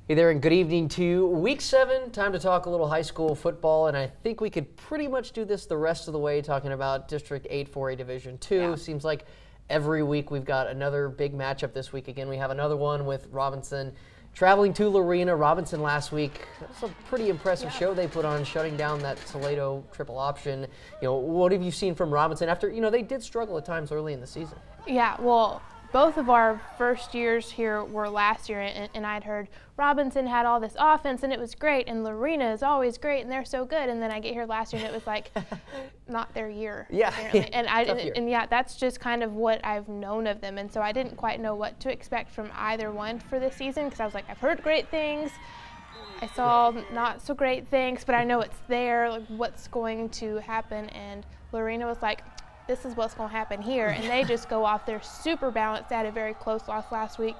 Hey there, and good evening to Week 7. Time to talk a little high school football, and I think we could pretty much do this the rest of the way, talking about District 8 4A Division 2. Yeah. Seems like every week we've got another big matchup this week. Again, we have another one with Robinson traveling to Lorena. Robinson last week, that was a pretty impressive show they put on, shutting down that Toledo triple option. You know, what have you seen from Robinson after, they did struggle at times early in the season? Yeah, well, both of our first years here were last year, and I'd heard Robinson had all this offense and it was great, and Lorena is always great and they're so good. And then I get here last year and it was like not their year. Yeah, apparently. And yeah, that's just kind of what I've known of them. And so I didn't quite know what to expect from either one for this season, because I was like, I've heard great things, I saw not so great things, but I know it's there. Like, what's going to happen? And Lorena was like, this is what's going to happen here, and they just go off. They're super balanced. They had a very close loss last week,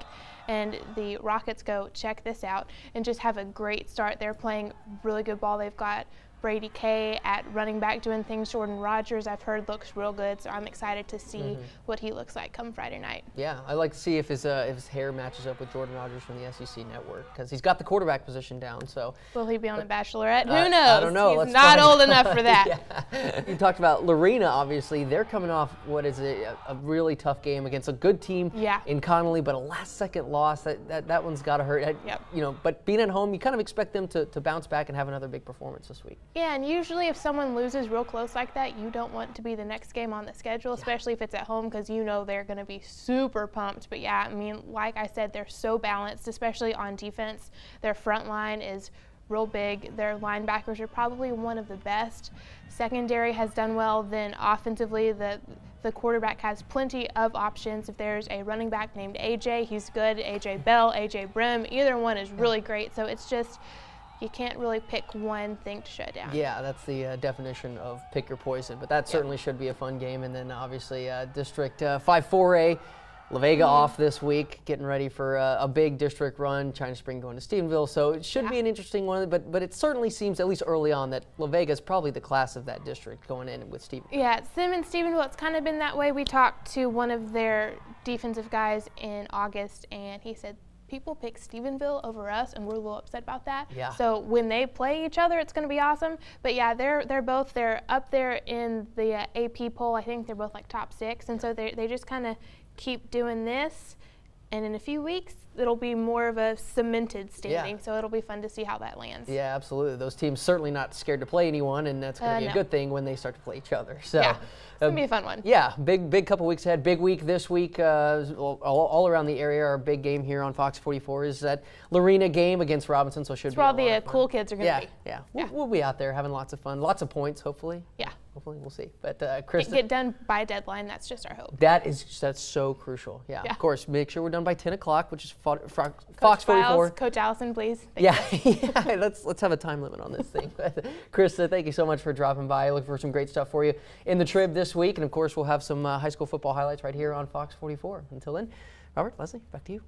and the Rockets go check this out and just have a great start. They're playing really good ball. They've got Brady Kay at running back doing things. Jordan Rogers, I've heard, looks real good, so I'm excited to see what he looks like come Friday night. Yeah, I'd like to see if his hair matches up with Jordan Rogers from the SEC Network, because he's got the quarterback position down. So will he be on The Bachelorette? Who knows? I don't know. He's not old enough for that. Yeah. You talked about Lorena. Obviously, they're coming off what is a really tough game against a good team in Connolly, but a last-second loss. That one's got to hurt. Yep. But being at home, you kind of expect them to bounce back and have another big performance this week. Yeah, and usually if someone loses real close like that, you don't want to be the next game on the schedule, especially if it's at home, because they're going to be super pumped. But yeah, I mean, like I said, they're so balanced, especially on defense. Their front line is real big. Their linebackers are probably one of the best. Secondary has done well. Then offensively, the quarterback has plenty of options. If there's a running back named AJ, he's good. AJ Bell, AJ Brim, either one is really great. So it's just, you can't really pick one thing to shut down. Yeah, that's the definition of pick your poison, but that certainly should be a fun game. And then obviously District 5 4A, La Vega off this week, getting ready for a big district run. China Spring going to Stephenville, so it should be an interesting one, but it certainly seems, at least early on, that La Vega is probably the class of that district going in with Stephenville. Yeah, Sim and Stephenville, it's kind of been that way. We talked to one of their defensive guys in August, and he said, people pick Stephenville over us, and we're a little upset about that. Yeah. So when they play each other, it's going to be awesome. But yeah, they're up there in the AP poll. I think they're both like top 6, and so they just kind of keep doing this, and in a few weeks it'll be more of a cemented standing. So it'll be fun to see how that lands. Yeah, absolutely. Those teams certainly not scared to play anyone, and that's going to be a good thing when they start to play each other. So yeah, it's going to be a fun one. Yeah, big couple weeks ahead. Big week this week. All around the area, our big game here on Fox 44 is that Lorena game against Robinson, so it should be a lot of fun. That's where all the cool kids are going to be. Yeah. We'll be out there having lots of fun, lots of points, hopefully. Yeah. Hopefully, we'll see. But Krista, get done by a deadline. That's just our hope. That's so crucial. Yeah. Of course, make sure we're done by 10 o'clock, which is Fox 44. Coach Allison, please. Yeah. Let's have a time limit on this thing. Krista, thank you so much for dropping by. Looking for some great stuff for you in the Trib this week, and of course, we'll have some high school football highlights right here on Fox 44. Until then, Robert, Leslie, back to you.